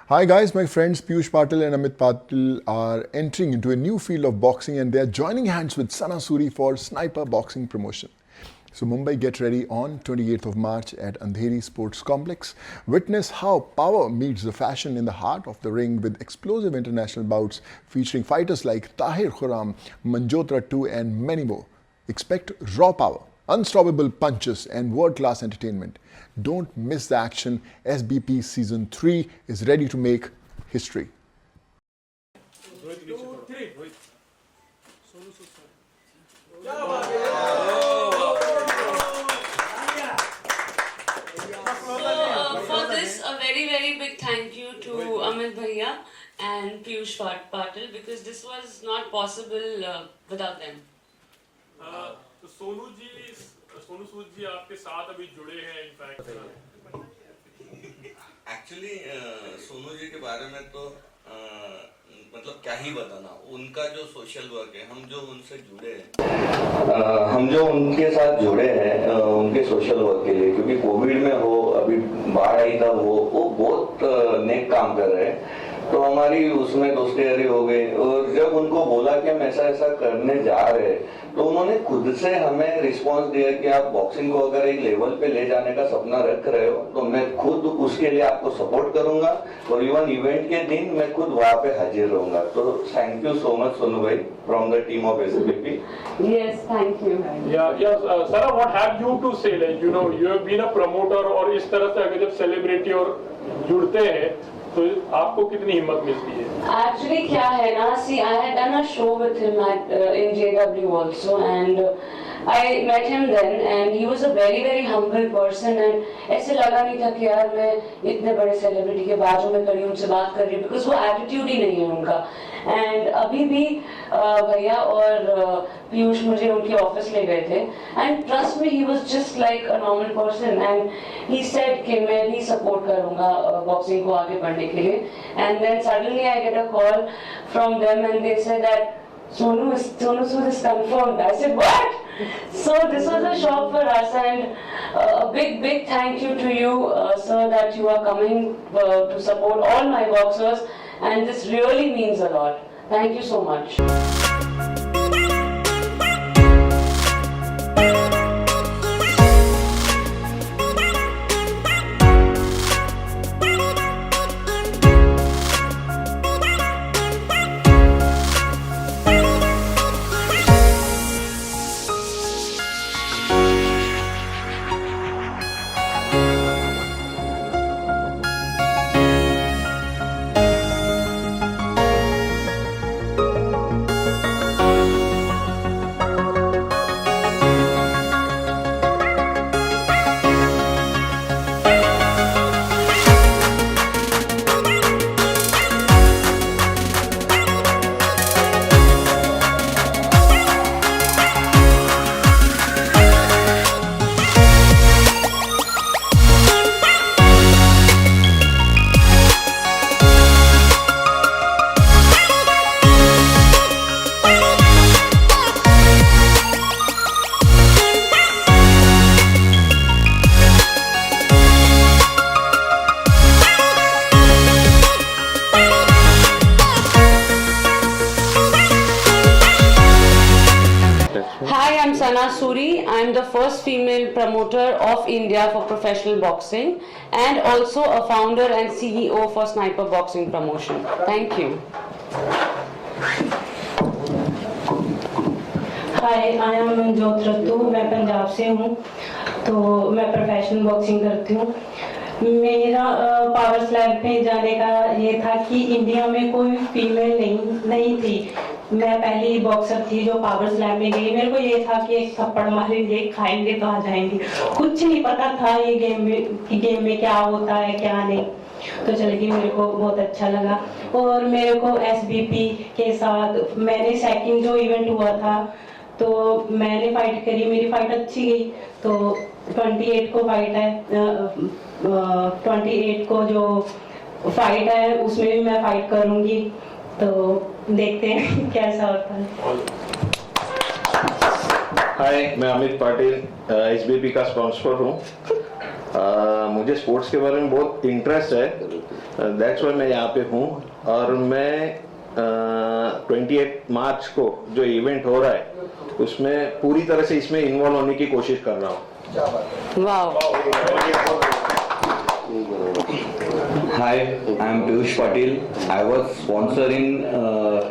Hi guys, my friends Piyush Patil and Amit Patil are entering into a new field of boxing and they are joining hands with Sana Suri for Sniper Boxing Promotion. So Mumbai, get ready on 28th of March at Andheri Sports Complex. Witness how power meets the fashion in the heart of the ring with explosive international bouts featuring fighters like Tahir Khurram, Manjot Rattu and many more. Expect raw power, unstoppable punches and world-class entertainment. Don't miss the action. SBP Season 3 is ready to make history. For this, a very big thank you to Amit Bhaiya and Piyush Patil because this was not possible without them. तो सोनू सूद जी आपके साथ अभी जुड़े हैं in fact actually Sonu ji के बारे में तो मतलब क्या ही बताना, उनका जो सोशल वर्क है, हम जो उनसे जुड़े हैं, हम जो उनके साथ जुड़े हैं उनके सोशल वर्क के लिए, क्योंकि कोविड में हो, अभी बाढ़ आई था, वो बहुत नेक काम कर रहे हैं, तो हमारी उसमें दोस्ती यारी हो गई। और जब उनको बोला कि हम ऐसा ऐसा करने जा रहे हैं, तो उन्होंने खुद से हमें रिस्पांस दिया कि आप बॉक्सिंग को अगर एक लेवल पे ले जाने का सपना रख रहे हो तो मैं खुद उसके लिए आपको सपोर्ट करूंगा और इवन इवेंट के दिन मैं खुद वहाँ पे हाजिर रहूंगा। तो thank you so much Sonu भाई from the team of SBP. Yes, thank you. Sara, what have you to say? Like, you know, you have been a promoter और इस तरह से अगर जब सेलिब्रिटी और जुड़ते हैं तो आपको कितनी हिम्मत मिलती है? Actually, क्या है ना, see, I had done a show with him at in JW also, and I met him then, and he was a very humble person, and ऐसे लगा नहीं था कि यार मैं इतने बड़े सेलिब्रिटी के बाजू में खड़ी उनसे बात कर रही हूँ, because वो एटीट्यूड ही नहीं है उनका। एंड अभी भी भैया और पीयूष मुझे उनके ऑफिस ले गए थे, and trust me, he was just like a normal person, and he said कि मैं भी सपोर्ट करूंगा बॉक्सिंग को आगे बढ़ने के लिए। And then suddenly I get a call from them and they said that Sonu Sood is confirmed. I said, what? So this was a shock for us, and a big thank you to you, sir, that you are coming to support all my boxers, and this really means a lot. Thank you so much. Hi, I'm Sana Suri. I'm the first female promoter of India for professional boxing and also a founder and CEO for Sniper Boxing Promotion. Thank you. Hi, I am Manjot Rattu, मैं पंजाब से हूँ, तो मैं professional boxing करती हूँ। मेरा power slam पे जाने का ये था कि इंडिया में कोई फीमेल नहीं थी। मैं पहली बॉक्सर थी जो पावर स्लैम में गई। मेरे को ये था कि एक थप्पड़ मारेंगे, खाएंगे तो आ जाएंगे। कुछ नहीं पता था ये गेम में क्या होता है क्या नहीं। तो चल गई, मेरे को बहुत अच्छा लगा। और मेरे को SBP के साथ मैंने सेकंड जो इवेंट हुआ था तो मैंने फाइट करी, मेरी फाइट अच्छी गई। तो 28 को फाइट है, 28 को जो फाइट है उसमें भी मैं फाइट करूंगी, तो देखते हैं कैसा होता है। हाय, मैं अमित पाटिल, SBP का स्पॉन्सर हूँ। मुझे स्पोर्ट्स के बारे में बहुत इंटरेस्ट है, दैट्स वाई मैं यहाँ पे हूँ। और मैं 28 मार्च को जो इवेंट हो रहा है उसमें पूरी तरह से इसमें इन्वॉल्व होने की कोशिश कर रहा हूँ। वाह। Hi, I am Piyush Patil. I was sponsoring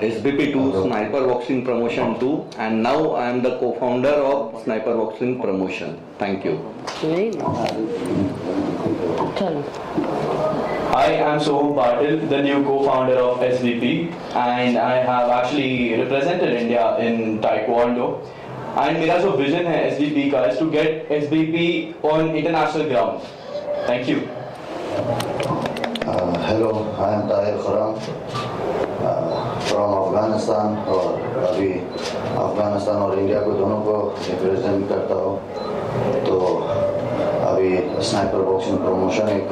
SBP2 Sniper Boxing Promotion 2 and now I am the co-founder of Sniper Boxing Promotion. Thank you. चलो। Hi, I'm Soham Patil, the new co-founder of SBP, and I have actually represented India in Taekwondo. And मेरा जो vision है SBP का is to get SBP on international ground. Thank you. Hello, I am Tahir Khurram from Afghanistan और अभी अफगानिस्तान और India को दोनों को रिप्रेजेंट करता हूँ। तो अभी स्नाइपर बॉक्सिंग प्रमोशन एक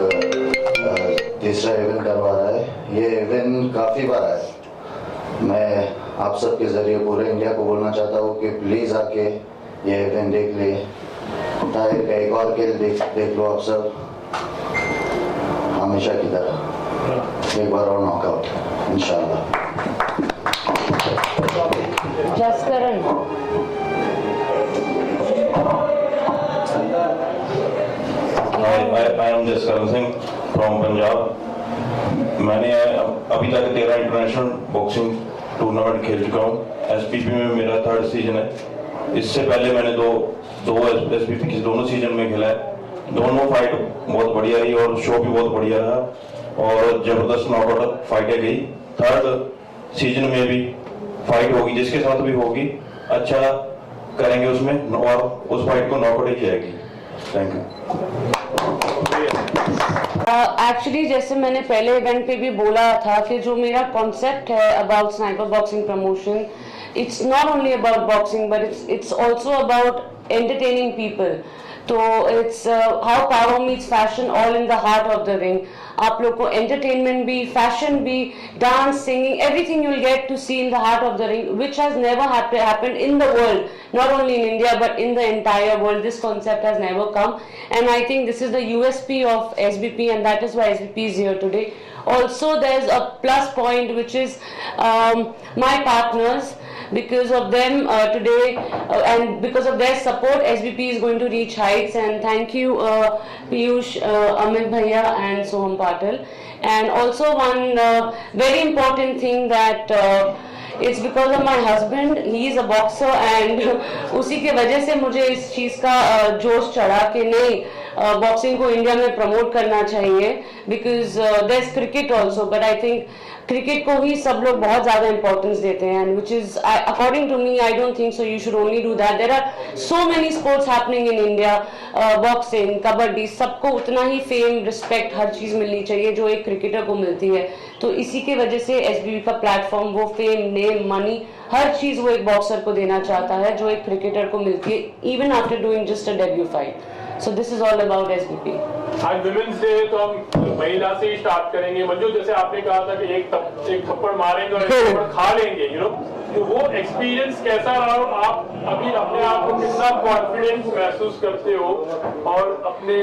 तीसरा इवेंट करवा रहा है। ये इवेंट काफ़ी बार है। मैं आप सबके ज़रिए पूरे इंडिया को बोलना चाहता हूँ कि प्लीज़ आके ये इवेंट देख ले। ताहिर का एक और खेल देख लो आप सब, हमेशा की तरह एक बार और नॉकआउट इंशाल्लाह। Jaskaran. I am Jaskaran Singh from Punjab. मैंने अभी तक 13 इंटरनेशनल बॉक्सिंग टूर्नामेंट खेल चुका हूँ। एसपीपी में मेरा 3rd सीजन है। इससे पहले मैंने दो एसपीपी के दोनों सीजन में खेला है। दोनों फाइट बहुत बढ़िया रही और शो भी बहुत बढ़िया रहा और जबरदस्त नॉकआउट फाइटें गई। 3rd सीजन में भी फाइट होगी, जिसके साथ भी होगी अच्छा करेंगे उसमें और उस फाइट को नॉकआउट ही जाएगी। Thank you. एक्चुअली जैसे मैंने पहले इवेंट पे भी बोला था कि जो मेरा कॉन्सेप्ट है about sniper boxing promotion, it's not only about boxing but it's also about entertaining people. तो it's how power meets fashion all in the heart of the ring. आप लोग को एंटरटेनमेंट भी, फैशन भी, dance, singing, everything you will get to see in the heart of the ring, which has never happened in the world, not only in India but in the entire world. This concept has never come, and I think this is the USP of SBP, and that is why SBP is here today. Also, there's a plus point which is my partners. Because of them today and because of their support, SBP is going to reach heights, and thank you Piyush, Amit Bhaiya and Soham Patil. And also one very important thing that it's because of my husband. He is a boxer and उसी के वजह से मुझे इस चीज़ का जोश चढ़ा कि नहीं बॉक्सिंग को इंडिया में प्रमोट करना चाहिए, because there's cricket also, but I think cricket को ही सब लोग बहुत ज़्यादा इंपॉर्टेंस देते हैं, and which is according to me, I don't think so you should only do that. There are so many sports happening in India, boxing, kabaddi, सबको उतना ही fame, respect, हर चीज़ मिलनी चाहिए जो एक क्रिकेटर को मिलती है। तो इसी के वजह से एसबीपी का प्लेटफॉर्म वो फेम, नेम, मनी, हर चीज़ वो एक बॉक्सर को देना चाहता है जो एक क्रिकेटर को मिलती है, even after doing just a debut fight. So this is all about SBP. आज विमेंस डे तो हम महिला से ही स्टार्ट करेंगे। मंजू, जैसे आपने कहा था कि एक थप्पड़ मारेंगे और एक थप्पड़ खा लेंगे, तो वो एक्सपीरियंस कैसा रहा? आप अभी अपने आप को कितना कॉन्फिडेंस महसूस करते हो और अपने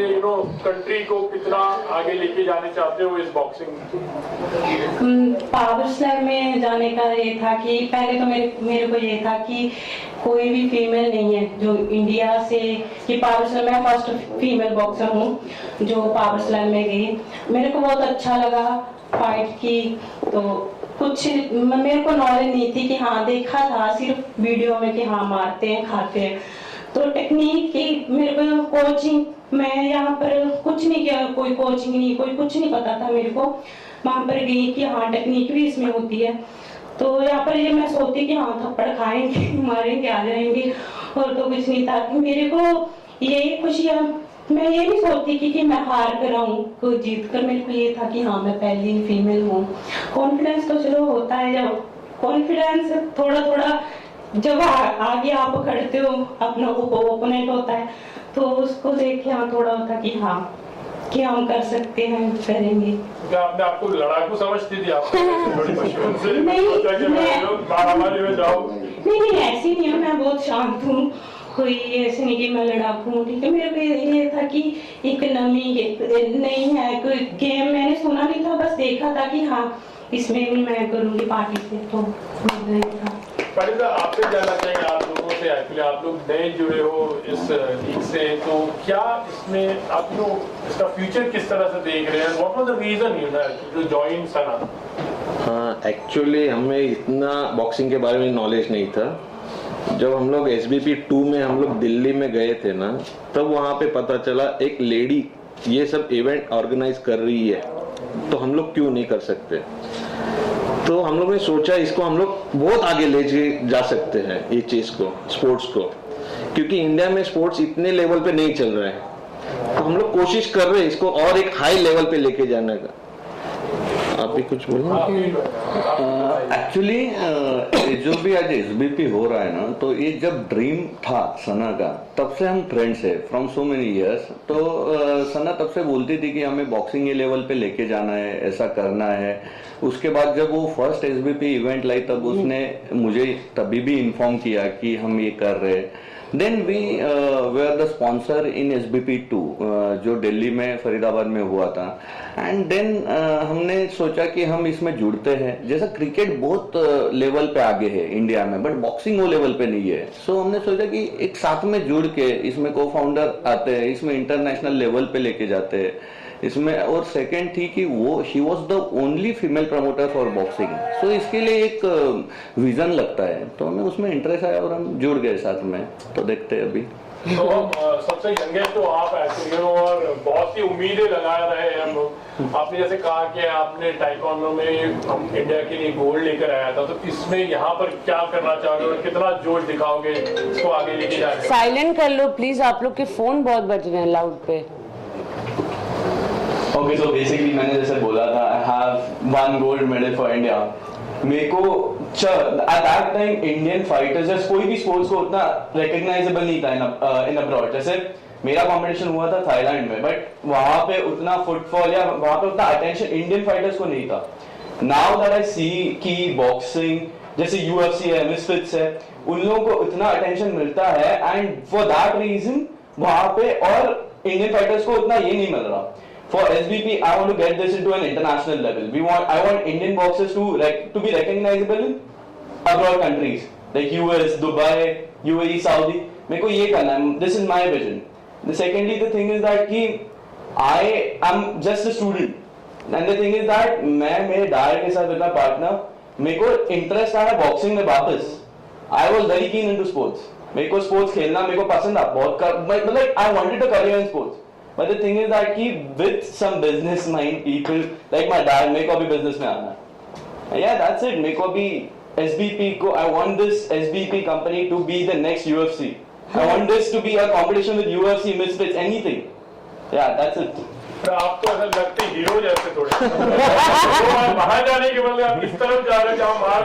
कंट्री को कितना आगे लेके जाने चाहते हो इस बॉक्सिंग? पावर स्लैम में जाने का ये था कि पहले तो मेरे को ये था कि कोई भी फीमेल नहीं है जो इंडिया से, कि पावर स्लैम में फर्स्ट फीमेल बॉक्सर हूँ जो पावर स्लैम में गई। मेरे को बहुत अच्छा लगा फाइट की। तो कुछ मेरे को नॉलेज नहीं थी कि हाँ, देखा था सिर्फ वीडियो में कि हाँ मारते हैं, खाते हैं। तो टेक्निक की मेरे को कोचिंग, मैं यहाँ पर कुछ नहीं किया, कोई कोचिंग नहीं, कोई कुछ नहीं पता था मेरे को। वहाँ पर गई कि हाँ टेक्निक भी इसमें होती है। तो यहाँ पर ये मैं सोचती कि हाँ थप्पड़ खाएंगे, मारेंगे, आ जाएंगे, और तो कुछ नहीं था। मेरे को यही खुशियाँ, मैं ये नहीं सोचती कि मैं हार कर आऊँ को जीत कर। मेरे को ये था कि हाँ मैं पहली फीमेल हूँ। कॉन्फिडेंस तो चलो होता है, जब कॉन्फिडेंस थोड़ा थोड़ा जब आगे आप खड़ते हो, अपना ओपोनेंट होता है, तो उसको देख के हाँ थोड़ा होता कि हाँ कि हम कर सकते हैं, करेंगे। क्या आपने आपको लड़ाकू समझती थी? आप से नहीं, मारामारी में जाओ? नहीं ऐसी नहीं है, मैं बहुत शांत हूँ कोई ऐसे नहीं कि मैं लड़ाकू हूँ, ठीक है। मेरे को ये था कि एक नमी नहीं है, कोई गेम मैंने सुना नहीं था, बस देखा था कि हाँ इसमें भी मैं करूँगी पार्टिसिपेट, तो नहीं था। पर आपसे जानना चाहिए आप लोगों से, एक्चुअली आप लोग नए जुड़े हो इस लीग से, तो क्या इसमें आप लोग इसका फ्यूचर किस तरह से देख रहे हैं? What was the reason you know to join Sana? हाँ, एक्चुअली हमें इतना बॉक्सिंग के बारे में नॉलेज नहीं था। जब हम लोग SBP 2 में हम लोग दिल्ली में गए थे ना, तब वहाँ पे पता चला एक लेडी ये सब इवेंट ऑर्गेनाइज कर रही है, तो हम लोग क्यों नहीं कर सकते। तो हम लोग ने सोचा इसको हम लोग बहुत आगे ले जा सकते हैं, ये चीज़ को, स्पोर्ट्स को, क्योंकि इंडिया में स्पोर्ट्स इतने लेवल पे नहीं चल रहे हैं। तो हम लोग कोशिश कर रहे हैं इसको और एक हाई लेवल पे लेके जाने का। आप भी कुछ बोलेंगे? एक्चुअली जो भी आज SBP हो रहा है ना, तो ये जब ड्रीम था सना का, तब से हम फ्रेंड्स है फ्रॉम सो मेनी इयर्स। तो सना तब से बोलती थी कि हमें बॉक्सिंग ये लेवल पे लेके जाना है, ऐसा करना है। उसके बाद जब वो फर्स्ट SBP इवेंट लाई, तब उसने मुझे तभी भी इन्फॉर्म किया कि हम ये कर रहे हैं। Then we were the sponsor in SBP 2 जो दिल्ली में फरीदाबाद में हुआ था। एंड देन हमने सोचा कि हम इसमें जुड़ते हैं। जैसा क्रिकेट बहुत लेवल पे आगे है इंडिया में, बट बॉक्सिंग वो लेवल पे नहीं है। सो हमने सोचा कि एक साथ में जुड़ के इसमें को फाउंडर आते हैं, इसमें इंटरनेशनल लेवल पे लेके जाते हैं इसमें। और सेकंड थी कि वो she was the only female promoter for boxing. So इसके लिए एक विजन लगता है, तो हमें उसमें इंटरेस्ट आया और हम जुड़ गए साथ में। तो देखते हैं अभी। तो सबसे यंगेस्ट तो आप एक्चुअली हो और बहुत सी उम्मीदें लगा रहे हैं हम लोग। आपने जैसे कहा कि आपने ताइक्वांडो में हम इंडिया के लिए गोल्ड लेकर आया था, तो इसमें यहाँ पर क्या करना चाहोगे और कितना जोश दिखाओगे इसको आगे लेके जाने? साइलेंट कर लो प्लीज, आप लोग के फोन बहुत बज रहे हैं लाउड पे। ओके, सो बेसिकली मैंने जैसे बोला था, I have 1 gold medal for India. मेरे को at that time Indian fighters कोई भी स्पोर्ट्स को उतना रिकॉग्नाइजेबल नहीं था इन अब्रॉड। जैसे मेरा कंपटीशन हुआ था थाईलैंड में, बट वहां पे उतना फुटफॉल या वहां पे उतना अटेंशन इंडियन फाइटर्स को नहीं था। नाउ दैट आई सी कि बॉक्सिंग जैसे UFC है, मिसफिट्स है, उन लोगों को इतना अटेंशन मिलता है, एंड फॉर दैट रीजन वहां पे और इंडियन फाइटर्स को उतना ये नहीं मिल रहा। For SBP, I want to get this into an international level. I want Indian boxers to be recognizable in abroad countries like US, Dubai, UAE, Saudi. मेरे को ये करना है. This is my vision. Secondly, the thing is that कि I am just a student. And the thing is that मैं मेरे Dyer के साथ अपना पार्टनर, मेरे को इंटरेस्ट आया बॉक्सिंग में वापस. I was very keen into sports. मेरे को स्पोर्ट्स खेलना मेरे को पसंद था बहुत, मतलब I wanted a career in sports. But the thing is that कि with some business mind people like my dad, मेरे को अभी business में आना है. Yeah, that's it. मेरे को अभी SBP को, I want this SBP company to be the next UFC. I want this to be a competition with UFC, Misfits, anything. Yeah, that's it. आप तो ऐसा लगते हीरो जैसे थोड़े। बाहर जाने के बदले आप इस तरफ जा रहे हैं जहाँ मार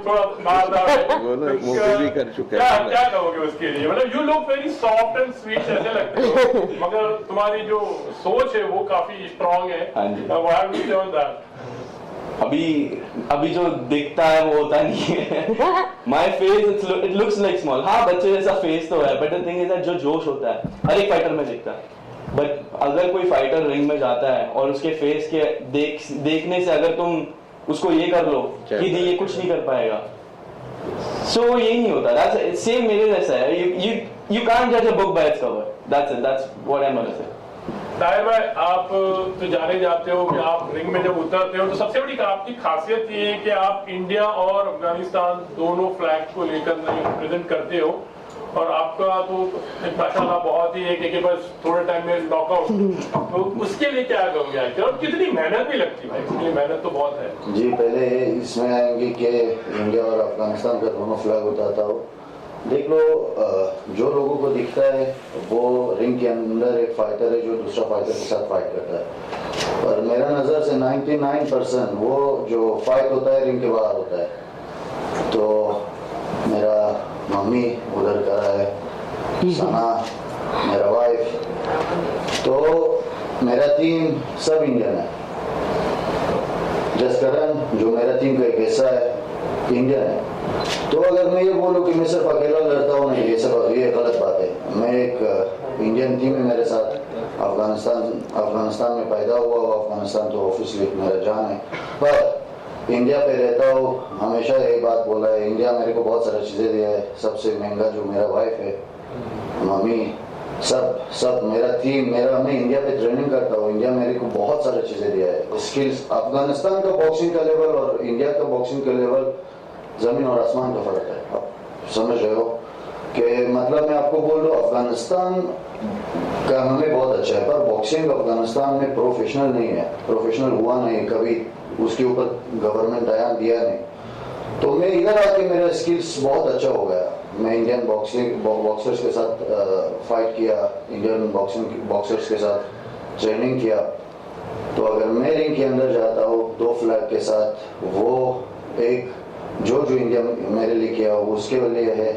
थोड़ा मारदार वो भी कर चुके हैं। क्या कहोगे उसके लिए? मतलब you look very soft and sweet जैसे लगते हो, मगर तुम्हारी जो सोच है वो काफी स्ट्रांग है। अभी जो दिखता है वो होता नहीं है। My face it looks like small. हाँ, बच्चे जैसा फेस तो है, but the thing is that जो जोश होता है हर एक फाइटर में दिखता है। बट अगर कोई फाइटर रिंग में जाता है और उसके फेस के देखने से अगर तुम उसको ये कर लो कि ये कुछ नहीं कर पाएगा, सो यही नहीं होता। दैट्स सेम मेरे जैसा है। यू कांट जज a book by its cover. That's what I am going to say. Tahir भाई, आप तो जाने जाते हो कि आप रिंग में जब उतरते हो तो सबसे बड़ी आपकी खासियत ये है कि आप इंडिया और अफगानिस्तान दोनों फ्लैग को लेकर रिप्रेजेंट करते हो, और आपका तो माशाल्लाह बहुत ही एक बस थोड़े टाइम में नॉकआउट। तो उसके लिए क्या कहोगे और कितनी मेहनत भी लगती है भाई? इसके मेहनत तो बहुत है जी। पहले इसमें आएंगे कि इंडिया और अफगानिस्तान का दोनों फ्लैग उतारता हो। देख लो, जो लोगों को दिखता है वो रिंग के अंदर एक फाइटर है जो दूसरा फाइटर के साथ फाइट करता है, पर मेरा नज़र से 99% वो जो फाइट होता है रिंग के बाहर होता है। तो मेरा मम्मी उधर का है, सना मेरा वाइफ, तो मेरा टीम सब इंडियन है। जसकरण जो मेरा टीम का एक हिस्सा है, इंडिया है। तो अगर मैं ये बोलूँ कि मैं सिर्फ अकेला लड़ता हूँ, नहीं, ये गलत बात है। मैं एक इंडियन टीम है मेरे साथ, अफगानिस्तान में पैदा हुआ हूँ, अफगानिस्तान तो ऑब्वियसली मेरा जान है, पर इंडिया पे रहता हूँ। हमेशा यही बात बोला है, इंडिया मेरे को बहुत सारी चीज़ें दिया है, सबसे महंगा जो मेरा वाइफ है, मम्मी, सब मेरा टीम, मैं इंडिया पे ट्रेनिंग करता हूँ, इंडिया मेरे को बहुत सारी चीज़ें दिया है, स्किल्स। अफगानिस्तान का बॉक्सिंग का लेवल और इंडिया का बॉक्सिंग का लेवल ज़मीन और आसमान का फ़र्क है। आप समझ रहे हो कि मतलब मैं आपको बोल रहा हूँ, अफगानिस्तान का हमें बहुत अच्छा है, पर बॉक्सिंग अफगानिस्तान में प्रोफेशनल नहीं है, प्रोफेशनल हुआ नहीं कभी, उसके ऊपर गवर्नमेंट ध्यान दिया नहीं। तो मैं इधर आके मेरा स्किल्स बहुत अच्छा हो गया। मैं इंडियन बॉक्सर्स के साथ फाइट किया, इंडियन बॉक्सर्स के साथ ट्रेनिंग किया। तो अगर मैं रिंग के अंदर जाता हूँ 2 फ्लैग के साथ, वो एक जो इंडिया मेरे लिए किया वो उसके लिए है,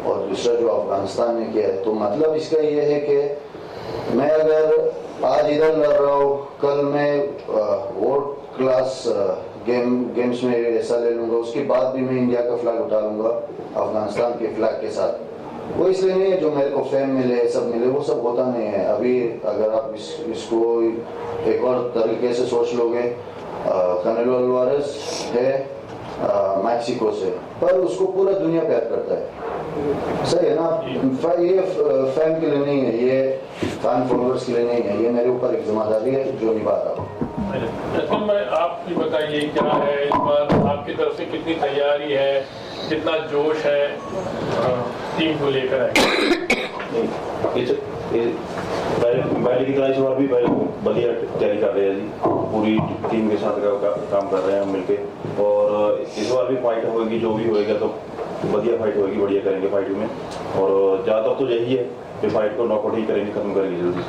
और दूसरा जो अफगानिस्तान ने किया है। तो मतलब इसका ये है कि मैं अगर आज इधर लड़ रहा हूँ, कल मैं वर्ल्ड क्लास गेम्स में हिस्सा ले लूँगा, उसके बाद भी मैं इंडिया का फ्लैग उठा लूँगा अफगानिस्तान के फ्लैग के साथ। वो इसलिए नहीं है जो मेरे को फेम मिले, सब मिले, वो सब होता नहीं है। अभी अगर आप इसको एक और तरीके से सोच लोगे, कनेलो अल्वारेस है मैक्सिको से, पर उसको पूरा दुनिया प्यार करता है, सही है ना। ये फैन के लिए नहीं है, ये फैन फॉलोअर्स के लिए नहीं है, ये मेरे ऊपर एक जिम्मेदारी है जो निभा रहा हूँ। आप ये बताइए क्या है इस बार आपकी तरफ से, कितनी तैयारी है, कितना जोश है टीम को लेकर पहले की तरह इस बार भी बढ़िया तैयारी कर रहे हैं जी, पूरी टीम के साथ काम कर रहे हैं मिलके, और इस बार भी फाइट होगी, जो भी होएगा तो बढ़िया फाइट होगी, बढ़िया करेंगे फाइट में, और ज़्यादातर तो यही है कि फाइट को नॉकआउट ही करेंगे, खत्म करेंगे जल्दी से।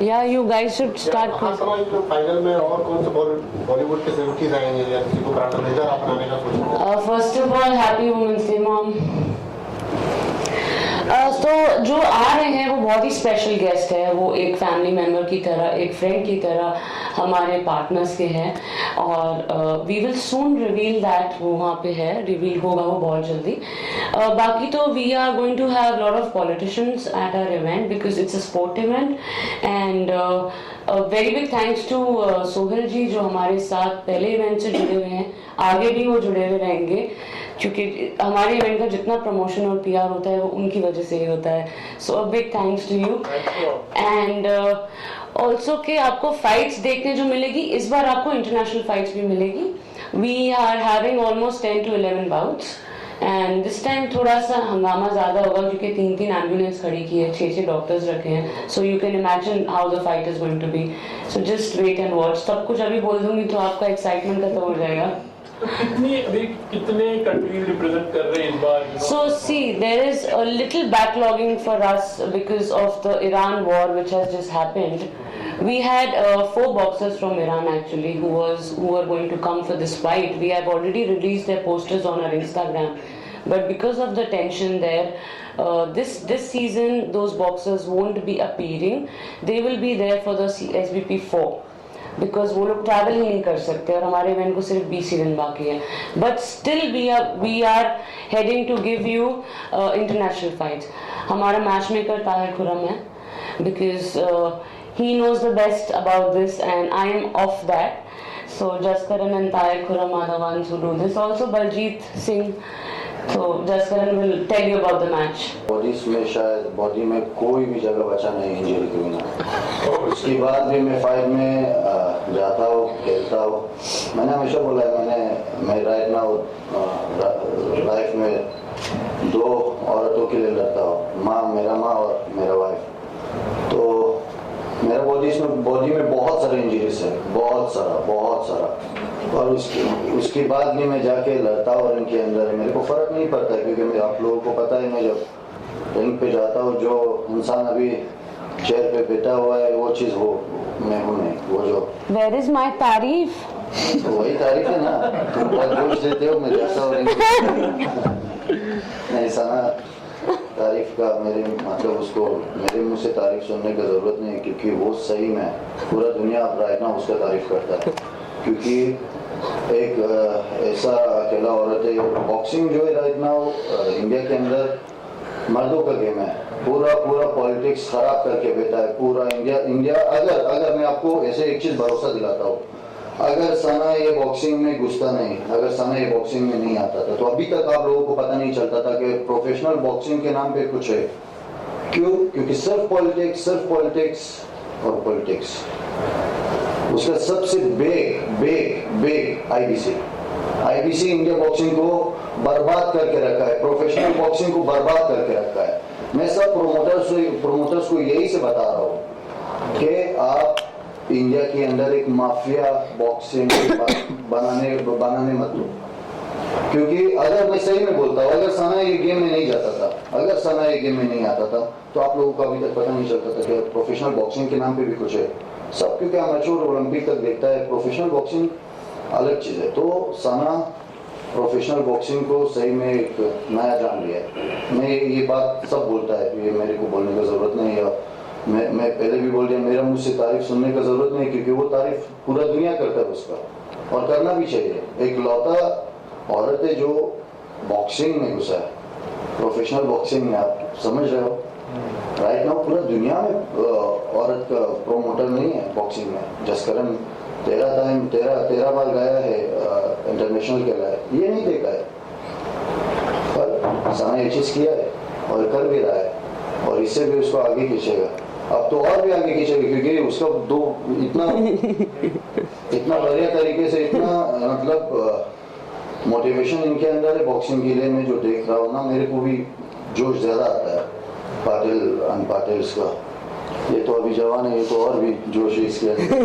Yeah, you guys should start. Final में और कौन से बॉलीवुड के सेलिब्रिटीज आएंगे या किसी को ब्रांड एम्बेसडर आप बनाने का सोच रहे हैं? First of all, happy Women's Day, Mom. तो जो आ रहे हैं वो बहुत ही स्पेशल गेस्ट है, वो एक फैमिली मेम्बर की तरह, एक फ्रेंड की तरह हमारे पार्टनर्स के हैं, और we will soon reveal that, वो वहाँ पे है, रिवील होगा वो बहुत जल्दी। बाकी तो we are going to have lot of politicians at our event because it's a sport event, and very big thanks to Sohail ji जो हमारे साथ पहले इवेंट से जुड़े हुए हैं, आगे भी वो जुड़े हुए रहेंगे, क्योंकि हमारे इवेंट का जितना प्रमोशन और पीआर होता है वो उनकी वजह से ही होता है। So a big thanks to you, and also कि आपको फाइट्स देखने जो मिलेगी, इस बार आपको इंटरनेशनल फाइट्स भी मिलेगी। We are having almost 10 to 11 bouts, and this time थोड़ा सा हंगामा ज़्यादा होगा क्योंकि 3 एम्बुलेंस खड़ी की है, 6 डॉक्टर्स रखे हैं, so you can imagine how the fight is going to be. So just wait and watch. सब कुछ अभी बोल दूंगी तो आपका एक्साइटमेंट खत्म हो जाएगा। कितने कंट्रीज रिप्रेजेंट कर रहे हैं इस बार? So see, there is a little backlogging for us because of the Iran war which has just happened. We had 4 boxers from Iran actually who were going to come for this fight. We have already released their posters on our Instagram, but because of the tension there, this season those boxers won't be appearing. They will be there for the SBP 4. Because वो लोग travel ही नहीं कर सकते और हमारे event को सिर्फ 20 दिन बाकी है, but still we are heading to give you international fights. हमारा मैच मेकर ताहिर खुरम है because he knows the best about this and I am of that, so Jaskaran and Tahir Khurram are the ones who do this, also Baljeet Singh. So Jaskaran will tell you about the match. Bodies में शायद body में कोई भी जगह बचा नहीं injury के बिना। उसके बाद भी मैं फाइट में जाता हूँ, खेलता हूँ। मैंने हमेशा बोला है मैं राइट नाउ लाइफ में 2 औरतों के लिए लड़ता हूँ, मेरा माँ और मेरा वाइफ। तो मेरा बॉडी में बहुत सारे इंजरीज है, बहुत सारा, और उसके बाद भी मैं जाके लड़ता हूँ रिंग के अंदर। मेरे को फर्क नहीं पड़ता है क्योंकि आप लोगों को पता है मैं जब रिंग पे जाता हूँ जो इंसान अभी चेयर पे बैठा हुआ है वो चीज़ मैं हूँ नहीं, वो जो Where is my तारीफ? तो वही तारीफ है ना, तुम बहुत जोश देते हो, मैं जाता हूँ रिंग पे। नहीं सना, तारीफ का मेरे मतलब उसको मेरे मुंह से तारीफ सुनने की ज़रूरत नहीं, क्योंकि वो सही में पूरा दुनिया राइट नाउ उसका तारीफ करता है, क्योंकि एक ऐसा अकेला औरत है। बॉक्सिंग जो है राइट नाउ इंडिया के अंदर मर्दों का गेम है, पूरा पॉलिटिक्स खराब करके बैठा है पूरा इंडिया। अगर मैं आपको ऐसे एक चीज़ भरोसा दिलाता हूँ, अगर सना ये बॉक्सिंग में घुसता नहीं, अगर सना ये बॉक्सिंग में नहीं आता था, तो अभी तक आप लोगों को पता नहीं चलता था कि प्रोफेशनल बॉक्सिंग के नाम पे कुछ है। क्यों? क्योंकि सिर्फ पॉलिटिक्स और पॉलिटिक्स। उसका सबसे बिग आईबीसी इंडिया बॉक्सिंग को बर्बाद करके रखा है, प्रोफेशनल बॉक्सिंग को बर्बाद करके रखा है। मैं सब प्रोमोटर्स को यही से बता रहा हूँ कि आप इंडिया के अंदर एक माफिया बॉक्सिंग बनाने मत दो, क्योंकि अगर मैं सही में बोलता हूँ, अगर सना ये गेम में नहीं जाता था, अगर सना ये गेम में नहीं आता था, तो आप लोगों को अभी तक पता नहीं चलता था कि प्रोफेशनल बॉक्सिंग के नाम पे भी कुछ है। सब क्योंकि अमेच्योर ओलंपिक तक देखता है, प्रोफेशनल बॉक्सिंग अलग चीज़ है। तो सना प्रोफेशनल बॉक्सिंग को सही में एक नया जान लिया है। मैं ये बात सब बोलता है, ये मेरे को बोलने की ज़रूरत नहीं है। मैं पहले भी बोल दिया, मेरा मुझ से तारीफ सुनने की ज़रूरत नहीं, क्योंकि वो तारीफ पूरा दुनिया करता है उसका, और करना भी चाहिए। एक लौता औरत है जो बॉक्सिंग में घुसा है, प्रोफेशनल बॉक्सिंग में, आप समझ रहे हो। राइट नाउ पूरा दुनिया में औरत का प्रोमोटर नहीं है बॉक्सिंग में। जसकरण 13 बार गया है इंटरनेशनल के लिए, ये नहीं देखा है, पर सना ये चीज़ किया है और कर भी रहा है, और इससे भी उसको आगे खींचेगा। अब तो और भी आगे खींचेगा, क्योंकि उसका इतना बढ़िया तरीके से, इतना मतलब मोटिवेशन इनके अंदर है बॉक्सिंग के लिए। मैं जो देख रहा हूँ ना, मेरे को भी जोश ज़्यादा आता है पाटिल का। ये तो अभी जवान है, ये तो और भी जोश है इसके अंदर।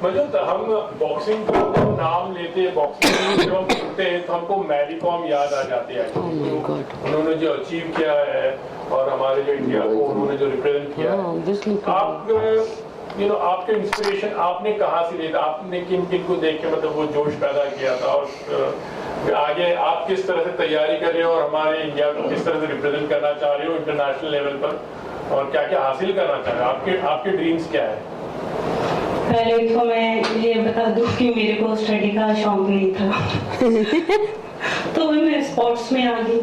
मतलब हम बॉक्सिंग का नाम लेते हैं, बॉक्सिंग जब हम सुनते हैं तो हमको मैरी कॉम याद आ जाती है। उन्होंने जो अचीव किया है और हमारे जो इंडिया को उन्होंने जो रिप्रेजेंट किया है, आप आपके इंस्पिरेशन आपने कहाँ से लिया था? आपने किन को देख के मतलब वो जोश पैदा किया था, और आगे आप किस तरह से तैयारी कर रहे हो और हमारे इंडिया को किस तरह से रिप्रेजेंट करना चाह रहे हो इंटरनेशनल लेवल पर, और क्या क्या हासिल करना चाह रहे हो? आपके ड्रीम्स क्या है? पहले तो मैं ये बता दूं कि मेरे को स्टडी का शौक नहीं था तो मैं स्पोर्ट्स में आ गई।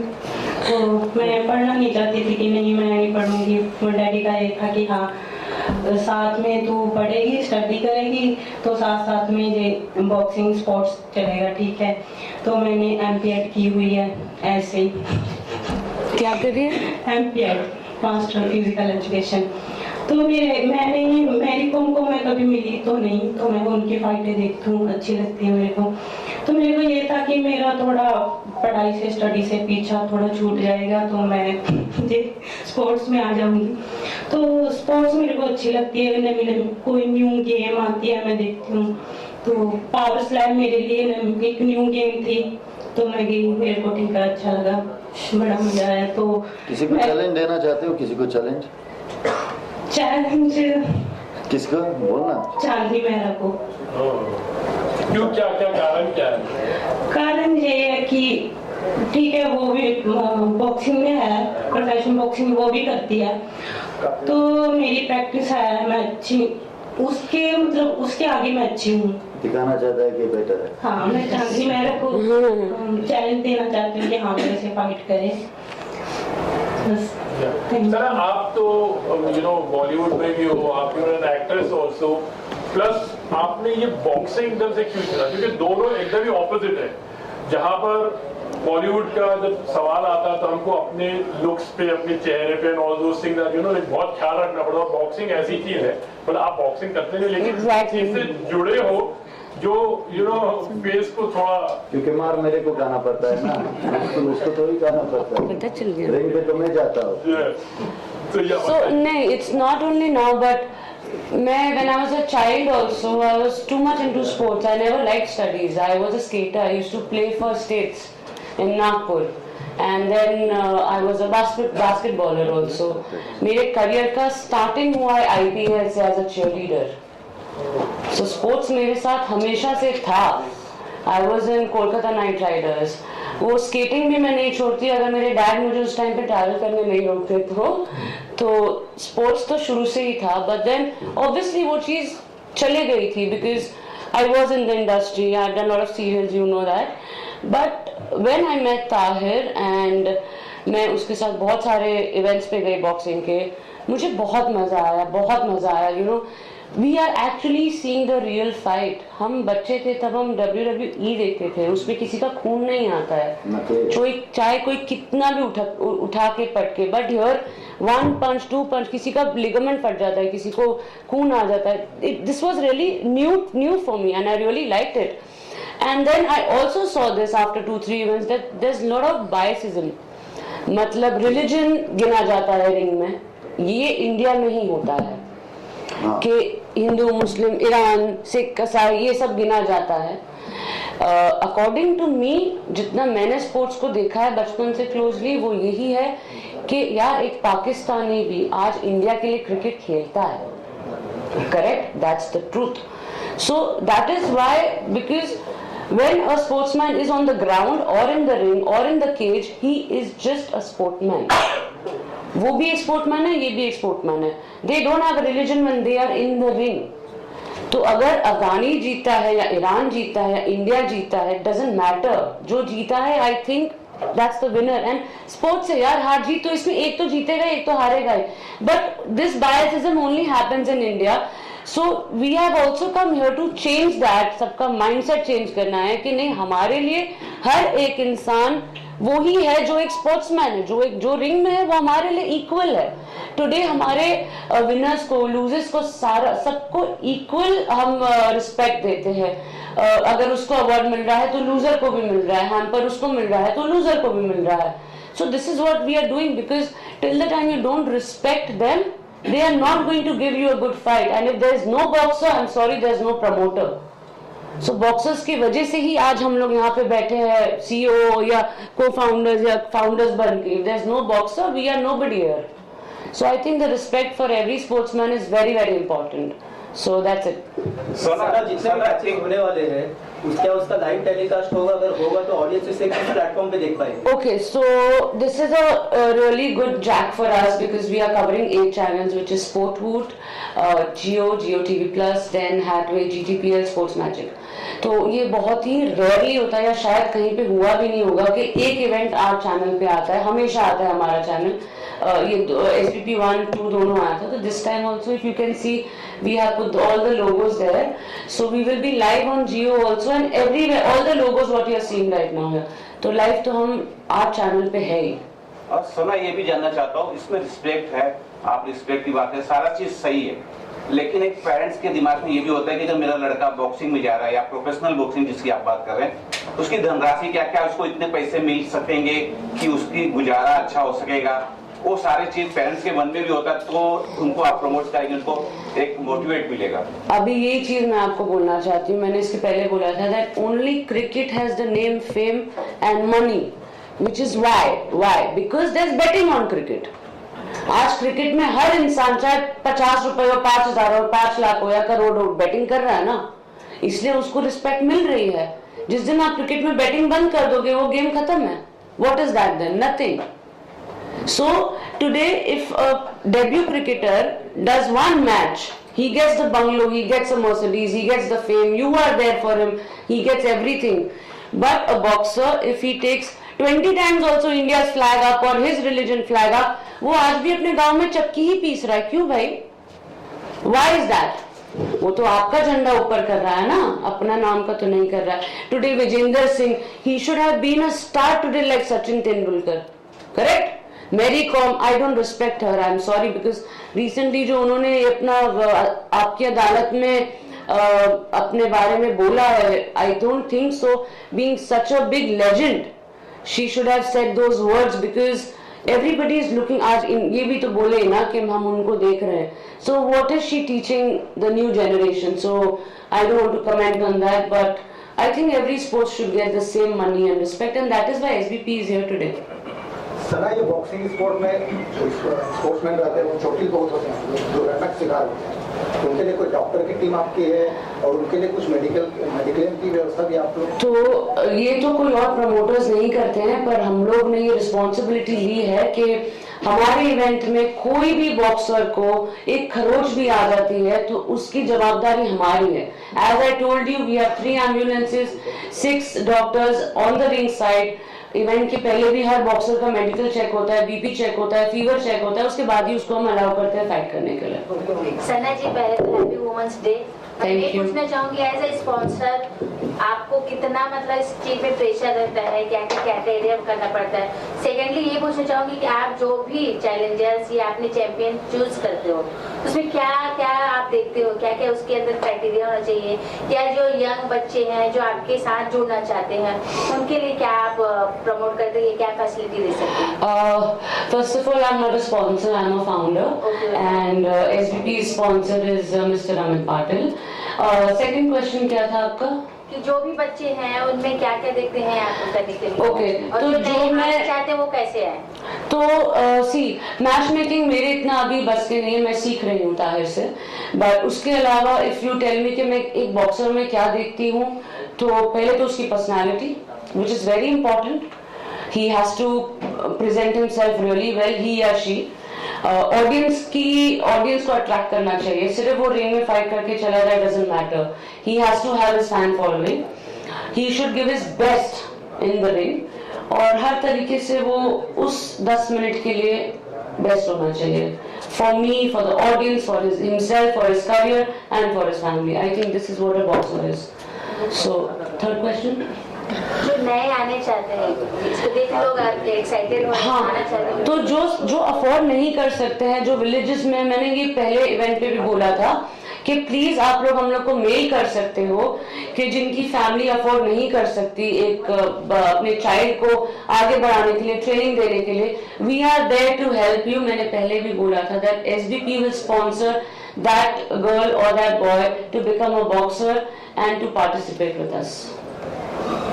तो मैं पढ़ना नहीं चाहती थी कि नहीं मैं नहीं पढ़ूंगी। मेरे डैडी का ये था कि हाँ साथ में तू पढ़ेगी, स्टडी करेगी, तो साथ में ये बॉक्सिंग स्पोर्ट्स चलेगा, ठीक है। तो मैंने एमपीएड की हुई है ऐसे ही। क्या करिए? MPEd, master physical education. तो मैंने मैरी कॉम को मैं कभी मिली तो नहीं, तो मैं उनकी फाइटें देखती हूँ, अच्छी लगती है मेरे को। तो मेरे को ये था कि मेरा थोड़ा पढ़ाई से, स्टडी से पीछा थोड़ा छूट जाएगा, तो मैं स्पोर्ट्स में आ जाऊंगी। तो स्पोर्ट्स मेरे को अच्छी लगती है, नई कोई न्यू गेम आती है मैं देखती हूँ। तो पावर स्लैम मेरे लिए एक न्यू गेम थी, तो मैं गई, मेरे को ठीक है, अच्छा लगा, बड़ा मजा आया। तो किसी को चैलेंज देना चाहते हो? किसी को चैलेंज किसको बोलना? चांदी मेरा को। क्यों, क्या कारण क्या है? कारण ये है कि ठीक है, वो भी बॉक्सिंग में है, प्रोफेशनल बॉक्सिंग वो भी करती है, तो मेरी प्रैक्टिस है, मैं अच्छी उसके आगे मैं अच्छी हूँ। दिखाना चाहता है कि बेटर है। हाँ, मैं चांदी मेरे को चैलेंज देना चाहती हूँ कि हाँ मेरे से फाइट करे। सर, आप तो बॉलीवुड में भी हो, आप एन एक्ट्रेस ऑल्सो, प्लस आपने ये बॉक्सिंग एकदम से क्यों चुना? क्योंकि दोनों एकदम ही ऑपोजिट है। जहाँ पर बॉलीवुड का जब सवाल आता है तो हमको अपने लुक्स पे, अपने चेहरे पे, ऑल दोस थिंग्स बहुत ख्याल रखना पड़ता है। बॉक्सिंग ऐसी चीज है, मतलब आप बॉक्सिंग करते नहीं, लेकिन इससे जुड़े हो जो फेस को थोड़ा, क्योंकि मार मेरे को खाना पड़ता है ना, उसको थोड़ी खाना पड़ता है। पता चल गया। रिंग पे तो मैं जाता हूँ। So नहीं, it's not only now, but when I was a child also, I was too much into sports. I never liked studies. I was a skater. I used to play for states in Nagpur, and then I was a basketballer also. मेरे career का starting हुआ है IPL से as a cheerleader. So sports मेरे साथ हमेशा से था. I was in Kolkata Knight Riders. वो स्केटिंग भी मैं नहीं छोड़ती अगर मेरे डैड मुझे उस टाइम पे ट्रैवल करने नहीं रोकते तो स्पोर्ट्स तो शुरू से ही था, बट देन ऑब्वियसली वो चीज़ चले गई थी because I was in the industry, I have done lot of serials, you know that. But when I met Tahir and मैं उसके साथ बहुत सारे इवेंट्स पे गई बॉक्सिंग के, मुझे बहुत मज़ा आया. You know, we are actually seeing the real fight. हम बच्चे थे तब हम WWE देखते थे, उसमें किसी का खून नहीं आता है, चाहे कोई कितना भी उठा के पटके, बट हियर 1 punch 2 punch किसी का लिगामेंट फट जाता है, किसी को खून आ जाता है. This was really new for me and I really liked it. And then I also saw this after 2-3 events that there is lot of biasism. मतलब रिलीजन गिना जाता है रिंग में, ये इंडिया में ही होता है कि हिंदू, मुस्लिम, ईरान, सिख, ईसाई ये सब गिना जाता है. अकॉर्डिंग टू मी, जितना मैंने स्पोर्ट्स को देखा है बचपन से क्लोजली, वो यही है कि यार एक पाकिस्तानी भी आज इंडिया के लिए क्रिकेट खेलता है. Correct, that's the truth. So that is why, because when a sportsman is on the ground or in the ring or in the cage, he is just a sportsman. वो भी एक sportsman है, ये भी एक sportsman है. They don't have a religion when they are in the ring. तो अगर अफगानी जीता है या ईरान जीता है या इंडिया जीता है, doesn't matter. जो जीता है, I think that's the winner. And sports है यार, हार जीत तो इसमें एक तो जीतेगा एक तो हारेगा ही. But this biasism only happens in India. So we have also come here to change that. सबका mindset change करना है कि नहीं, हमारे लिए हर एक इंसान वो ही है जो एक स्पोर्ट्समैन है, जो रिंग में है वो हमारे लिए इक्वल है. टुडे हमारे विनर्स को, लूजर्स को, सबको इक्वल हम रिस्पेक्ट देते हैं. अगर उसको अवार्ड मिल रहा है तो लूजर को भी मिल रहा है, हैम्पर उसको मिल रहा है तो लूजर को भी मिल रहा है. So this is what we are doing, because till the time you don't respect them, they are not going to give you a good fight. And if there is no boxer, I'm sorry, there is no promoter. So boxers की वजह से ही आज हम लोग यहाँ पे बैठे हैं, CEO या co-founders या founders बन के. If there is no boxer, we are nobody here. So I think the respect for every sportsman is very very important. So that's it. Sir, जितने मैचेस होने वाले हैं उसका लाइव टेलीकास्ट होगा, अगर होगा तो ऑडियंस इसे किस प्लेटफॉर्म पे देख पाएगी? Okay, so this is a really good jack for us because we are covering 8 channels, which is Sportwood, Jio TV Plus, then Hathway, GTPL, Sports Magic. तो ये बहुत ही रेयरली होता है या शायद कहीं पे हुआ भी नहीं होगा कि एक इवेंट 8 चैनल पे आता है. हमेशा आता है हमारा चैनल. ये SBP 1-2 दोनों आया था. तो this time also, if you can see, we have put all the logos there. So we will be live on Jio also and everywhere. All the logos what you are seeing right now here. तो live तो हम 8 channel पे है ही. और सोना, ये भी जानना चाहता हूँ, इसमें रिस्पेक्ट है, आप रिस्पेक्ट की बात है, सारा चीज सही है, लेकिन एक पेरेंट्स के दिमाग में ये भी होता है कि जब मेरा लड़का बॉक्सिंग में जा रहा है या प्रोफेशनल बॉक्सिंग जिसकी आप बात कर रहे हैं, उसकी धनराशि क्या उसको इतने पैसे मिल सकेंगे कि उसकी गुजारा अच्छा हो सकेगा, वो सारी चीज पेरेंट्स के मन में भी होता है. तो उनको आप प्रमोट करेंगे, उनको एक मोटिवेट मिलेगा. अभी यही चीज मैं आपको बोलना चाहती हूँ. मैंने इसके पहले बोला था that only cricket has the name, fame and money, which is why because there's betting on cricket. आज क्रिकेट में हर इंसान चाहे 50 रुपए हो, 5,000 हो, 5 लाख हो या करोड़ हो, बैटिंग कर रहा है ना, इसलिए उसको रिस्पेक्ट मिल रही है. जिस दिन आप क्रिकेट में बैटिंग बंद कर दोगे वो गेम खत्म है. What is that then? Nothing. So today if a debut cricketer does one match, he gets the bungalow, he gets a Mercedes, he gets the fame, you are there for him, he gets everything. But a boxer, if he takes 20 times also India's flag up or his religion flag up, वो आज भी अपने गांव में चक्की ही piece रहा है. क्यों भाई? Why is that? वो तो आपका झंडा ऊपर कर रहा है ना, अपना नाम का तो नहीं कर रहा है. Today Vijender Singh, he should have been a star today like Sachin Tendulkar. Correct? Mary Kom, I don't respect her. I'm sorry because recently जो उन्होंने अपना आपकी अदालत में अपने बारे में बोला है, I don't think so. Being such a big legend, she should have said those words because everybody is looking. आज ये भी तो बोले ना कि हम उनको देख रहे हैं. So what is she teaching the new generation? So I don't want to comment on that, but I think every sport should get the same money and respect, and that is why SBP is here today. सना ये boxing sport में sportsman रहते हैं वो चोटिल बहुत होते हैं जो रनक शिकार होते हैं, तो उनके लिए कोई डॉक्टर की टीम आपकी है और उनके लिए कुछ मेडिक्लेम की व्यवस्था भी आप लोग? तो ये तो कोई और प्रमोटर्स नहीं करते हैं, पर हम लोग ने ये रिस्पॉन्सिबिलिटी ली है कि हमारे इवेंट में कोई भी बॉक्सर को एक खरोच भी आ जाती है तो उसकी जवाबदारी हमारी है. As I told you, we have 3 ambulances, 6 doctors on the ring side. Event के पहले भी हर बॉक्सर का मेडिकल चेक होता है, बीपी चेक होता है, फीवर चेक होता है, उसके बाद ही उसको हम अलाउ करते हैं फाइट करने के लिए. सना जी, पहले तो हैप्पी वुमेन्स डे. Thank मैं you. पूछना चाहूंगी एज ए स्पॉन्सर आपको कितना मतलब इस चीज में प्रेशर रहता है, क्या क्या क्राइटेरिया करना पड़ता है. सेकेंडली ये पूछना चाहूंगी कि आप जो भी चैलेंजर्स या अपने चैंपियन चूज करते हो उसमें क्या क्या आप देखते हो, क्या क्या उसके अंदर क्राइटेरिया होना चाहिए, क्या जो यंग बच्चे हैं जो आपके साथ जुड़ना चाहते हैं उनके लिए क्या आप प्रमोट करते हैं, क्या फैसिलिटी दे सकते हैं? First of all, I'm not a sponsor, I'm a founder. Okay. And SVP's sponsor is Mr. Amit Patil. Second question क्या था आपका? कि जो भी बच्चे हैं उनमें क्या क्या देखते हैं आप करने के लिए? Okay, और तो जो जो नहीं मैं आना चाहते हैं वो कैसे है? तो सी मैच मेकिंग मेरे इतना अभी बस के नहीं है, मैं सीख रही हूँ ताहिर से. बट उसके अलावा इफ यू टेल मी कि मैं एक बॉक्सर में क्या देखती हूँ, तो पहले तो उसकी personality which is very important. He has to present himself really well, he या शी. ऑडियंस को अट्रैक्ट करना चाहिए. सिर्फ वो रिंग में फाइट करके चला जाए doesn't matter. He has to have his fan following. He should give his best in the ring और हर तरीके से वो उस 10 मिनट के लिए बेस्ट होना चाहिए. For me, for the audience, for himself, for his career and for his family. I think this is what a boxer is. So third question, जो नए आने चाहते हैं इसको देख लोग एक्साइटेड हो आना चाहते हैं, तो जो अफोर्ड नहीं कर सकते हैं, जो विलेजेस में, मैंने ये पहले इवेंट पे भी बोला था कि प्लीज आप लोग हम लोग को मेल कर सकते हो कि जिनकी फैमिली अफोर्ड नहीं कर सकती एक अपने चाइल्ड को आगे बढ़ाने के लिए, ट्रेनिंग देने के लिए, we are there to help you. मैंने पहले भी बोला था that SVP will sponsor that girl और that boy to become a boxer and to participate with us.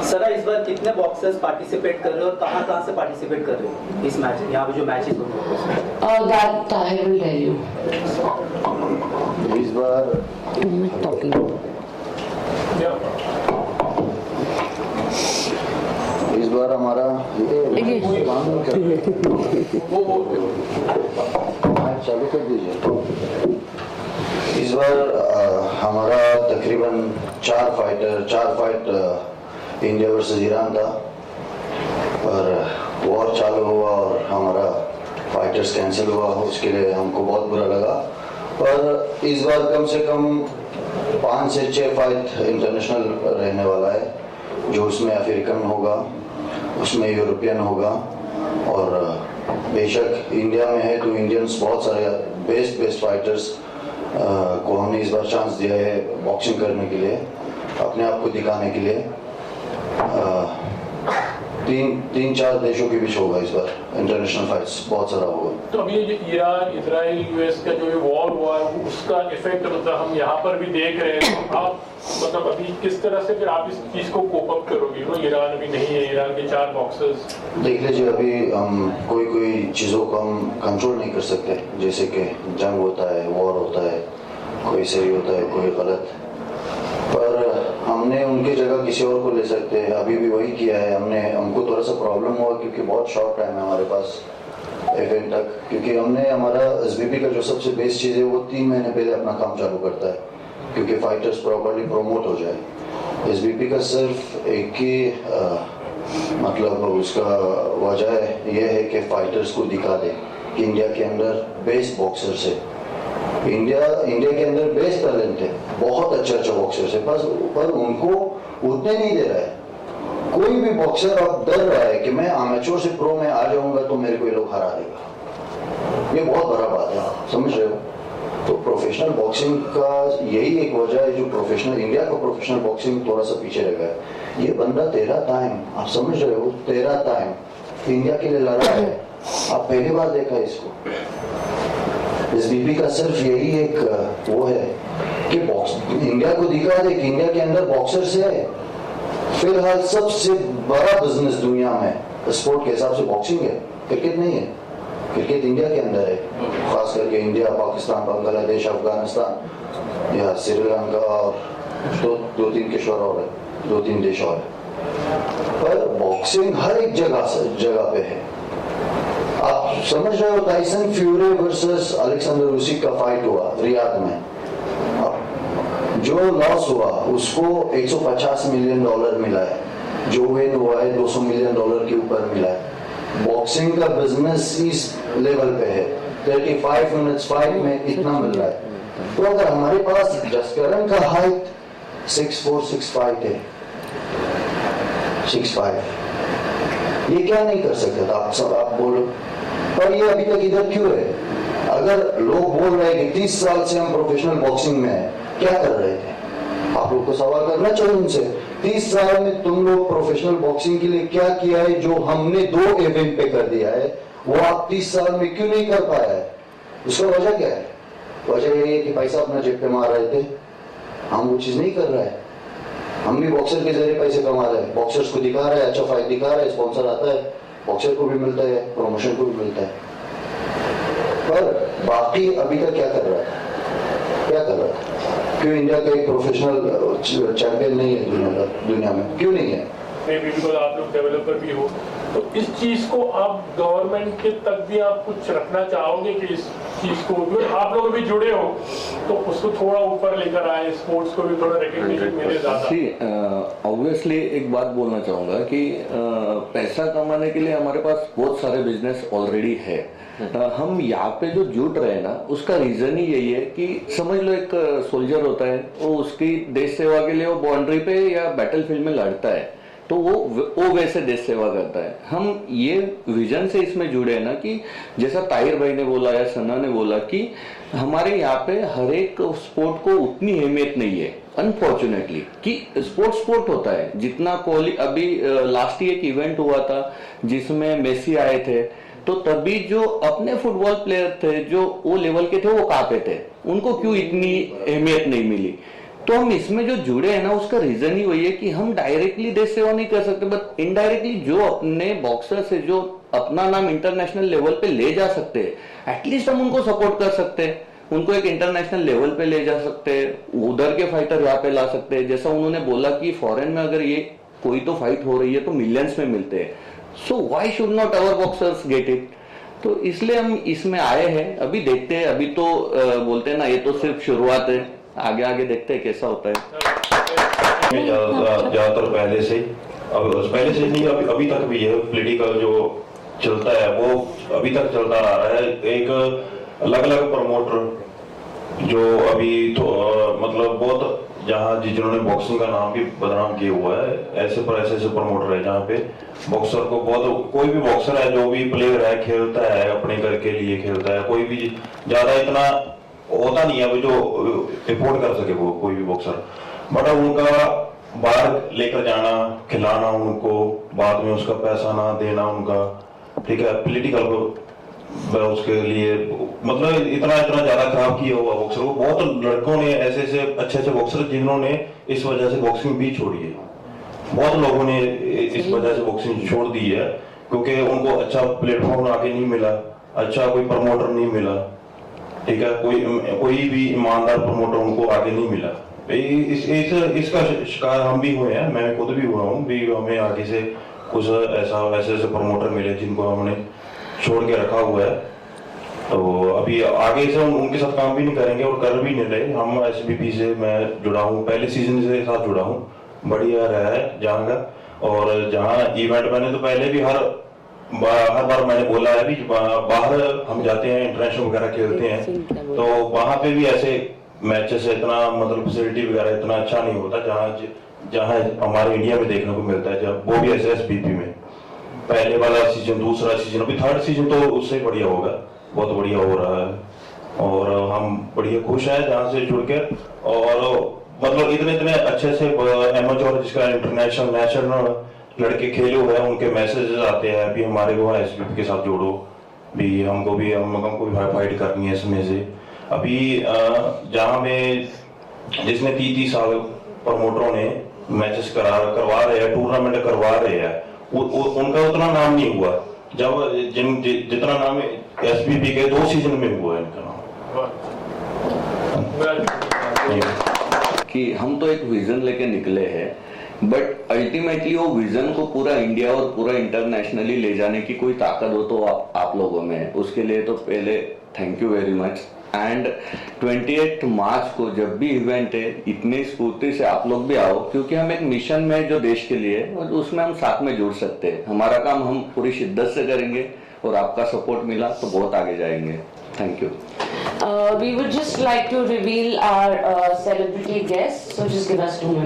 Sir, इस बार कितने बॉक्सर्स पार्टिसिपेट कर रहे हो और कहाँ से पार्टिसिपेट कर रहे हो इस मैच, यहाँ पे जो मैचेस हो रहे हैं? That I will tell you. इस बार हमारा चालू कर दीजिए. इस बार हमारा तकरीबन 4 फाइट इंडिया वर्सेस ईरान था और वॉर चालू हुआ और हमारा फाइटर्स कैंसिल हुआ. उसके लिए हमको बहुत बुरा लगा. पर इस बार कम से कम 5 से 6 फाइट इंटरनेशनल रहने वाला है, जो उसमें अफ्रीकन होगा, उसमें यूरोपियन होगा और बेशक इंडिया में है तो इंडियंस बहुत सारे बेस्ट फाइटर्स को हमने इस बार चांस दिया है बॉक्सिंग करने के लिए, अपने आप को दिखाने के लिए. 3-4 देशों के बीच होगा इस बार इंटरनेशनल फाइट्स, बहुत सारा होगा. तो अभी ये ईरान, इजराइल, यूएस का जो वॉर हुआ है उसका इफेक्ट मतलब हम यहाँ पर भी देख रहे हैं. आप मतलब अभी किस तरह से फिर आप इस चीज को कोप अप करोगे? ईरान अभी नहीं है, ईरान के 4 बॉक्सर्स. देख लीजिए, अभी हम कोई चीज़ों को हम कंट्रोल नहीं कर सकते. जैसे कि जंग होता है, वॉर होता है, कोई सही होता है, कोई गलत. पर हमने उनकी जगह किसी और को ले सकते हैं. अभी भी वही किया है हमने. हमको थोड़ा सा प्रॉब्लम हुआ क्योंकि बहुत शॉर्ट टाइम है हमारे पास इवेंट तक, क्योंकि हमने हमारा SVP का जो सबसे बेस्ट चीज़ है वो 3 महीने पहले अपना काम चालू करता है क्योंकि फाइटर्स प्रॉपर्ली प्रमोट हो जाए. SVP का सिर्फ एक ही मतलब उसका वजह यह है कि फाइटर्स को दिखा दे कि इंडिया के अंदर बेस्ट बॉक्सर्स है, इंडिया के अंदर बेस्ट टैलेंट है, बहुत अच्छा बॉक्सर्स है, पर उनको उतने नहीं दे रहा है. कोई भी बॉक्सर अब डर रहा है कि मैं अमेच्योर से प्रो में आ जाऊंगा तो मेरे को ये लोग हरा देगा. ये बहुत बड़ा बात है, समझ रहे हो? तो प्रोफेशनल बॉक्सिंग का यही एक वजह है जो इंडिया का प्रोफेशनल बॉक्सिंग थोड़ा सा पीछे रह गया है. ये बंदा 13 टाइम, आप समझ रहे हो, 13 टाइम इंडिया के लिए लड़ा है. आप पहली बार देखा है इसको. SVP का सिर्फ यही एक वो है कि इंडिया को दिखा दे कि इंडिया के अंदर बॉक्सर्स है. फिलहाल सबसे बड़ा बिजनेस दुनिया में स्पोर्ट के हिसाब से बॉक्सिंग है. क्रिकेट नहीं है, क्रिकेट इंडिया के अंदर है, खास करके इंडिया, पाकिस्तान, बांग्लादेश, अफगानिस्तान या श्रीलंका और दो तीन किशोर और है, 2-3 देश और है। पर बॉक्सिंग हर एक जगह पे है। आप समझ रहे हो, टाइसन फ्यूरी वर्सेस अलेक्जेंडर उसिक का फाइट हुआ रियाद में, जो लॉस हुआ उसको $150 मिलियन मिला है, जो विन हुआ है $200 मिलियन के ऊपर मिला है। बॉक्सिंग का बिजनेस इस लेवल पे है, 35 मिनट्स फाइट में इतना मिल रहा है। तो अगर हमारे पास जसकरण का हाइट 6'4", 6'5" है, 6'5", ये क्या नहीं कर सकते था? आप बोलो, पर ये अभी तक इधर क्यों है? अगर लोग बोल रहे हैं कि 30 साल से हम प्रोफेशनल बॉक्सिंग में हैं, क्या कर रहे थे? आप लोग को सवाल करना चाहिए उनसे, 30 साल में तुम लोग प्रोफेशनल बॉक्सिंग के लिए क्या किया है? जो हमने 2 इवेंट पे कर दिया है, वो आप 30 साल में क्यों नहीं कर पाया है? उसका वजह क्या है? वजह ये है कि पैसा अपना जेब पे मार रहे थे। हम वो चीज नहीं कर रहे हैं। हम भी बॉक्सर के जरिए पैसे कमा रहे हैं, बॉक्सर्स को दिखा रहे हैं, अच्छा फाइट दिखा रहे हैं, स्पॉन्सर आता है, बॉक्सर को भी मिलता है, प्रमोशन को भी मिलता है। पर बाकी अभी तक क्या कर रहा है? क्या कर रहा है? क्यों इंडिया का एक प्रोफेशनल चैंपियन नहीं है दुनिया में? क्यों नहीं है? बिल्कुल, आप लोग डेवलपर भी हो, तो इस चीज को आप गवर्नमेंट के तक भी आप कुछ रखना चाहोगे कि इस चीज को, आप लोग भी जुड़े हो तो उसको थोड़ा ऊपर लेकर आए, स्पोर्ट्स को भी थोड़ा रिकग्निशन मिले ज्यादा। ऑब्वियसली एक बात बोलना चाहूंगा कि पैसा कमाने के लिए हमारे पास बहुत सारे बिजनेस ऑलरेडी है। हम यहाँ पे जो जुट रहे हैं ना, उसका रीजन ही यही है कि समझ लो एक सोल्जर होता है, वो उसकी देश सेवा के लिए वो बाउंड्री पे या बैटलफील्ड में लड़ता है, तो वो वैसे देश सेवा करता है। हम ये विजन से इसमें जुड़े हैं ना कि जैसा ताहिर भाई ने बोला या सना ने बोला कि हमारे यहाँ पे हर एक स्पोर्ट को उतनी अहमियत नहीं है अनफॉर्चुनेटली, कि स्पोर्ट होता है जितना कोहली, अभी लास्ट एक इवेंट हुआ था जिसमें मेसी आए थे, तो तभी जो अपने फुटबॉल प्लेयर थे जो वो लेवल के थे वो कहाँ पे थे, उनको क्यों इतनी अहमियत नहीं मिली? तो हम इसमें जो जुड़े हैं ना, उसका रीजन ही वही है कि हम डायरेक्टली देश सेवा नहीं कर सकते, बट इनडायरेक्टली जो अपने बॉक्सर से जो अपना नाम इंटरनेशनल लेवल पे ले जा सकते हैं, एटलीस्ट हम उनको सपोर्ट कर सकते हैं, उनको एक इंटरनेशनल लेवल पे ले जा सकते हैं, उधर के फाइटर यहाँ पे ला सकते हैं। जैसा उन्होंने बोला कि फॉरेन में अगर ये कोई तो फाइट हो रही है तो मिलियंस में मिलते हैं, so why should not our boxers get it? तो इसलिए हम इसमें आए हैं। अभी देखते हैं, अभी तो बोलते हैं ना, ये तो सिर्फ शुरुआत है, आगे आगे देखते हैं कैसा होता है। ज्यादातर पहले से नहीं, अभी तक भी है, पॉलिटिकल जो चलता है वो अभी तक चलता रहा है। एक अलग अलग प्रमोटर जो अभी तो मतलब बहुत जहाँ जिन्होंने बॉक्सिंग का नाम भी बदनाम किया हुआ है, ऐसे प्रमोटर है जहाँ पे बॉक्सर को बहुत, कोई भी बॉक्सर है जो भी प्लेयर है खेलता है अपने घर के लिए खेलता है, कोई भी ज्यादा इतना होता नहीं है जो अफोर्ड कर सके वो कोई भी बॉक्सर, बट उनका बाहर लेकर जाना, खिलाना उनको, बाद में उसका पैसा ना देना उनका, ठीक है, पॉलिटिकल उसके लिए मतलब इतना ज्यादा खराब किया हुआ बॉक्सर को। बहुत लड़कों ने ऐसे अच्छे बॉक्सर जिन्होंने इस वजह से बॉक्सिंग भी छोड़ी है, बहुत लोगों ने इस वजह से बॉक्सिंग छोड़ दी है क्योंकि उनको अच्छा प्लेटफॉर्म आगे नहीं मिला, अच्छा कोई प्रमोटर नहीं मिला, ठीक है, कोई भी ईमानदार प्रमोटर उनको आगे नहीं मिला। इसका शिकार हम भी हुए हैं, मैं खुद भी हुआ हूँ भी, हमें आगे से कुछ ऐसे प्रमोटर मिले जिनको हमने छोड़ के रखा हुआ है, तो अभी आगे से उनके साथ काम भी नहीं करेंगे और कर भी नहीं रहे। हम एसबीपी से मैं जुड़ा हूँ, पहले सीजन से साथ जुड़ा हूँ, बढ़िया रहा है जहाँ का। और जहाँ इवेंट मैंने तो पहले भी हर बार मैंने बोला है भी, बाहर हम जाते हैं इंटरनेशनल वगैरह खेलते हैं, तो वहां पे भी ऐसे मैचेस इतना मतलब फैसिलिटी वगैरह इतना अच्छा नहीं होता जहाँ हमारे इंडिया में देखने को मिलता है, जब वो भी ऐसे एसबीपी में पहले वाला सीजन, दूसरा सीजन, अभी थर्ड सीजन तो उससे बढ़िया होगा, बहुत बढ़िया हो रहा है और हम बढ़िया खुश हैं जहाँ से जुड़ के। और मतलब इतने अच्छे से एमेच्योर जिसका इंटरनेशनल नेशनल लड़के खेले हुए हैं, उनके मैसेजेस आते हैं भी हमारे को एसबीपी के साथ जोड़ो भी, हमको भी फाइट करनी है इसमें से। अभी जहाँ में जिसने 30 साल प्रमोटरों ने मैचेस करवा रहे हैं, टूर्नामेंट करवा रहे हैं, उनका उतना नाम नहीं हुआ, जब जितना नाम SBP के 2 सीजन में हुआ है इनका नाम। कि हम तो एक विजन लेके निकले हैं, बट अल्टीमेटली वो विजन को पूरा इंडिया और पूरा इंटरनेशनली ले जाने की कोई ताकत हो तो आप लोगों में है। उसके लिए तो पहले thank you very much. And 28 मार्च को जब भी इवेंट है, इतनी स्फूर्ति से आप लोग भी आओ, क्योंकि हम एक मिशन में जो देश के लिए और उसमें हम साथ में जुड़ सकते हैं। हमारा काम हम पूरी शिद्दत से करेंगे और आपका सपोर्ट मिला तो बहुत आगे जाएंगे। Thank you. We would just like to reveal our celebrity guests, so just give us 2 minutes.